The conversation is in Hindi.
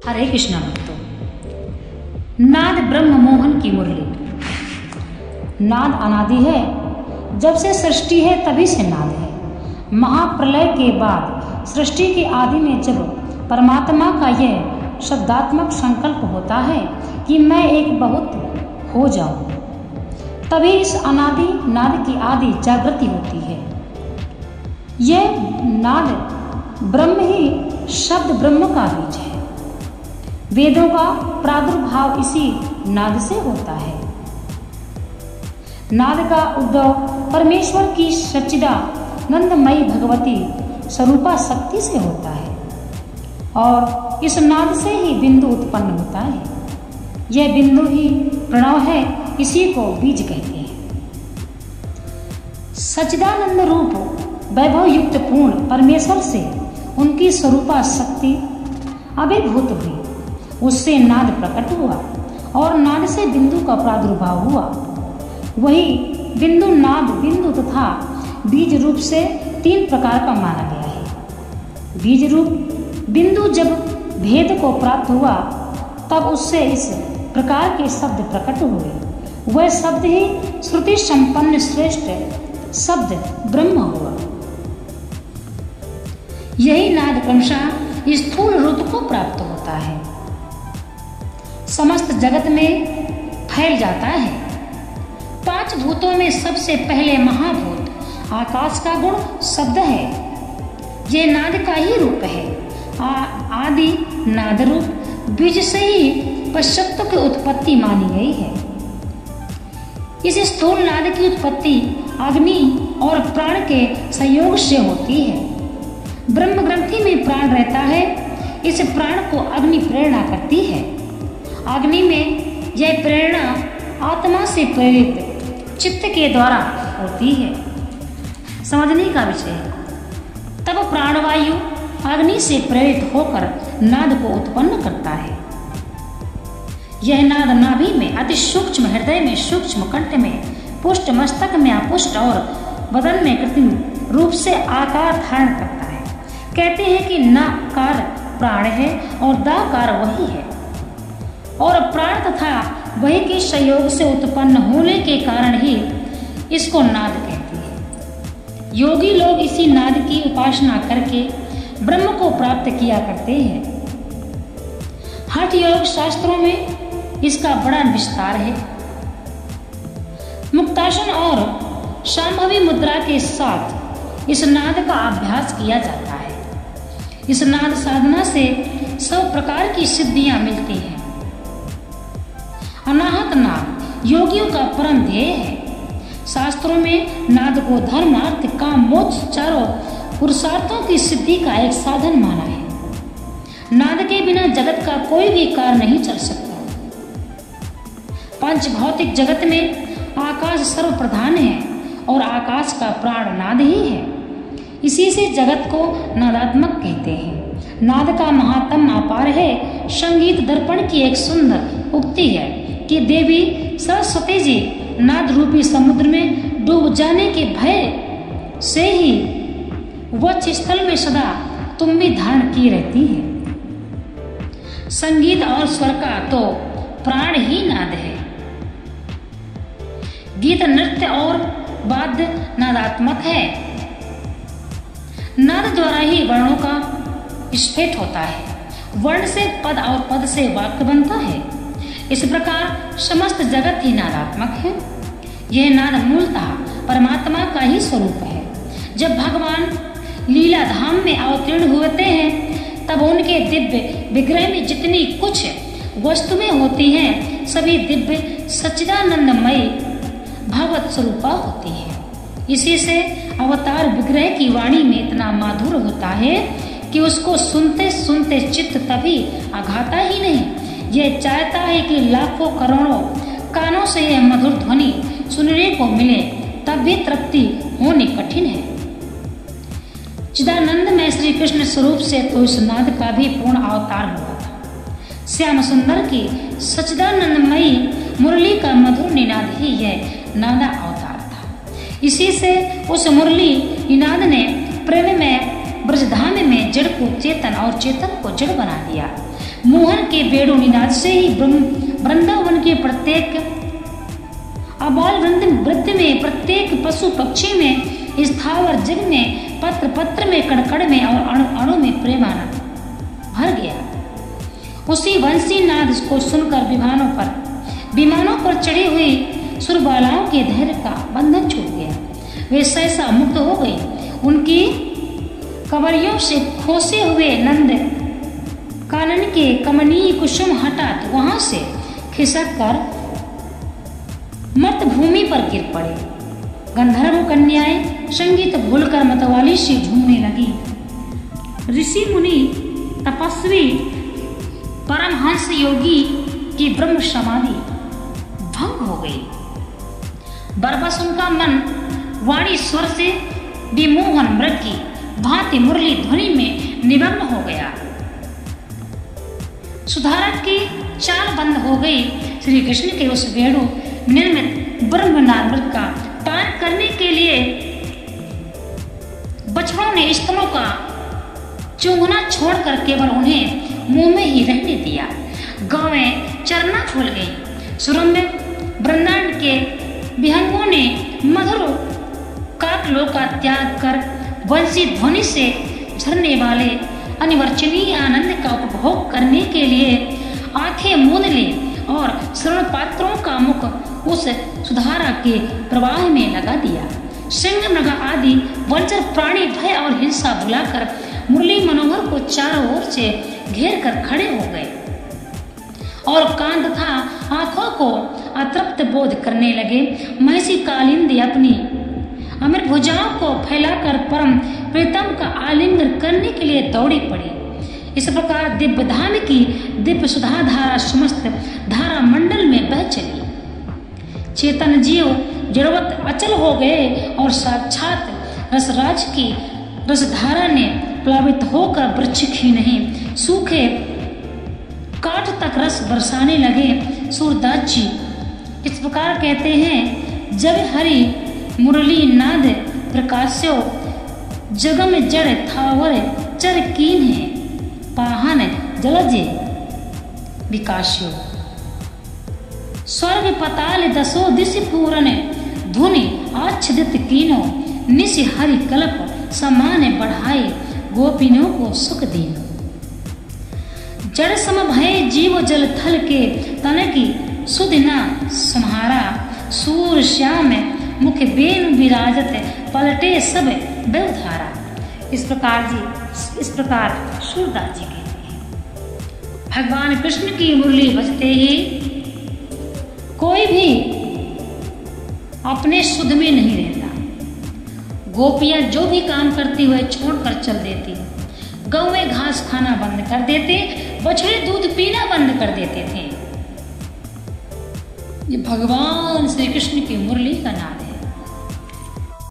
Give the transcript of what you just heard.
हरे कृष्णा भक्तों, नाद ब्रह्म मोहन की मुरली। नाद अनादि है, जब से सृष्टि है तभी से नाद है। महाप्रलय के बाद सृष्टि के आदि में जब परमात्मा का यह शब्दात्मक संकल्प होता है कि मैं एक बहुत हो जाऊं, तभी इस अनादि नाद की आदि जागृति होती है। यह नाद ब्रह्म ही शब्द ब्रह्म का बीज है। वेदों का प्रादुर्भाव इसी नाद से होता है। नाद का उद्भव परमेश्वर की सच्चिदानंदमयी भगवती स्वरूपा शक्ति से होता है और इस नाद से ही बिंदु उत्पन्न होता है। यह बिंदु ही प्रणव है, इसी को बीज कहते हैं। सच्चिदानंद रूप वैभव युक्त पूर्ण परमेश्वर से उनकी स्वरूपा शक्ति अभिभूत हुई, उससे नाद प्रकट हुआ और नाद से बिंदु का प्रादुर्भाव हुआ। वही बिंदु नाद बिंदु तथा बीज रूप से तीन प्रकार का माना गया है। बीज रूप बिंदु जब भेद को प्राप्त हुआ तब उससे इस प्रकार के शब्द प्रकट हुए। वह शब्द ही श्रुति संपन्न श्रेष्ठ शब्द ब्रह्म हुआ। यही नाद क्रमशः स्थूल रूप को प्राप्त होता है, समस्त जगत में फैल जाता है। पांच भूतों में सबसे पहले महाभूत आकाश का गुण शब्द है। यह नाद का ही रूप है। आदि नाद रूप बीज से ही पश्चात की उत्पत्ति मानी गई है। इस स्थूल नाद की उत्पत्ति अग्नि और प्राण के संयोग से होती है। ब्रह्म ग्रंथि में प्राण रहता है, इस प्राण को अग्नि प्रेरणा करती है। अग्नि में यह प्रेरणा आत्मा से प्रेरित चित्त के द्वारा होती है। समझने का विषय है। तब प्राणवायु अग्नि से प्रेरित होकर नाद को उत्पन्न करता है। यह नाद नाभि में अति सूक्ष्म, हृदय में सूक्ष्म, कंठ में पुष्ट, मस्तक में अपुष्ट और बदन में कृत्रिम रूप से आकार धारण करता है। कहते हैं कि नकार प्राण है और दाकार वही है और प्राण तथा वही के संयोग से उत्पन्न होने के कारण ही इसको नाद कहते हैं। योगी लोग इसी नाद की उपासना करके ब्रह्म को प्राप्त किया करते हैं। हठ योग शास्त्रों में इसका बड़ा विस्तार है। मुक्तासन और शांभवी मुद्रा के साथ इस नाद का अभ्यास किया जाता है। इस नाद साधना से सब प्रकार की सिद्धियां मिलती हैं। अनाहत नाद योगियों का परम ध्येय है। शास्त्रों में नाद को धर्म, अर्थ, काम, मोक्ष चारों पुरुषार्थों की सिद्धि का एक साधन माना है। नाद के बिना जगत का कोई भी कार्य नहीं चल सकता। पंच भौतिक जगत में आकाश सर्व प्रधान है और आकाश का प्राण नाद ही है। इसी से जगत को नादात्मक कहते हैं। नाद का महात्म अपार है। संगीत दर्पण की एक सुंदर उक्ति है कि देवी सरस्वती जी नाद रूपी समुद्र में डूब जाने के भय से ही वक्ष स्थल में सदा तुम्बी धारण की रहती है। संगीत और स्वर का तो प्राण ही नाद है। गीत, नृत्य और वाद्य नादात्मक है। नाद द्वारा ही वर्णों का स्फुट होता है। वर्ण से पद और पद से वाक्य बनता है। इस प्रकार समस्त जगत ही नादात्मक है। यह नाद मूलतः परमात्मा का ही स्वरूप है। जब भगवान लीला धाम में अवतीर्ण होते हैं तब उनके दिव्य विग्रह में जितनी कुछ वस्तुएं होती हैं सभी दिव्य सच्चिदानंदमयी भगवत स्वरूपा होती है। इसी से अवतार विग्रह की वाणी में इतना माधुर्य होता है कि उसको सुनते सुनते चित्त तभी आघाता ही नहीं। यह चाहता है कि लाखों करोड़ों कानों से यह मधुर ध्वनि सुनने को मिले, तब भी तृप्ति होनी कठिन है। चिदानंद में श्री कृष्ण स्वरूप से तो इस नाद का भी पूर्ण अवतार हुआ था। श्याम सुंदर की सच्चिदानंदमयी मुरली का मधुर निनाद ही यह नादा अवतार था। इसी से उस मुरली निनाद ने प्रेम में ब्रजधाम में जड़ को चेतन और चेतन को जड़ बना दिया। मोहन के बेड़ो निनाद से ही वृंदावन के प्रत्येक आबाल वृद्ध में, प्रत्येक पशु पक्षी में, स्थावर जग में, पत्र पत्र में, कण में और अणु अणु में प्रेम आनंद भर गया। उसी वंशी नाद को सुनकर विमानों पर चढ़ी हुई सुरबालाओं के धैर्य का बंधन छूट गया। वे सहसा मुक्त हो गई। उनकी कवरियों से खोसे हुए नंद कानन के कमनीय कुसुम हठात वहां से खिसक कर मत भूमि पर गिर पड़े। गंधर्व कन्याएं संगीत भूलकर मतवाली से झूमने लगी। ऋषि मुनि तपस्वी परमहंस योगी की ब्रह्म समाधि भंग हो गई। बरबस उनका मन वाणी स्वर से विमोहन मृग की भांति मुरली ध्वनि में निमग्न हो गया। सुधारक की चाल बंद हो गई। श्री कृष्ण के उस वेणु निर्मित ब्रह्मनाद मृग का पान करने के लिए बछड़ों ने स्तनों का चूंघना छोड़कर केवल उन्हें मुंह में ही रहने दिया। गावें चरना भूल गई। सुरम्य वृंदावन के विहंगों ने मधुर काकलों का त्याग कर वंशी ध्वनि से झरने वाले अनिवर्चनीय आनंद का उपभोग करने के लिए आंखें मूंद ली और श्रवण पात्रों का मुख उस सुधारा के प्रवाह में लगा दिया। सिंह मृग आदि वंचर प्राणी भय और हिंसा भुलाकर मुरली मनोहर को चारों ओर से घेर कर खड़े हो गए और कान तथा आंखों को अतृप्त बोध करने लगे। महसी कालिंदी अपनी अमर भुजाओं को फैलाकर परम प्रीतम का आलिंगन करने के लिए दौड़ी पड़ी। इस प्रकार दिव्य धाम की दिव्य सुधा धारा समस्त धारा मंडल में बह चली। चेतन जीव जड़वत अचल हो गए और साक्षात रसराज की रसधारा ने प्लावित होकर वृक्ष ही नहीं सूखे काठ तक रस बरसाने लगे। सूरदास जी इस प्रकार कहते हैं, जब हरि मुरली नाद प्रकाश्यो जगम जड़ थावर चर कीन है पाहन जलजे विकास्यो। स्वर्ग पताल दसो दिश पूरन धुनि आच्छदित कीनो निश हरि कल्प समान बढ़ाए गोपिनों को सुख दीनो। जड़ सम भय जीव जल थल के तन की सुदिना सम्हारा सूर श्याम मुख बेन विराजत पलटे सब बेउधारा। इस प्रकार सूरदास जी कहते हैं, भगवान कृष्ण की मुरली बजते ही कोई भी अपने सुध में नहीं रहता। गोपियां जो भी काम करती हुए छोड़कर चल देती, गौएं घास खाना बंद कर देते, बछड़े दूध पीना बंद कर देते थे। ये भगवान श्री कृष्ण की मुरली का नाद है।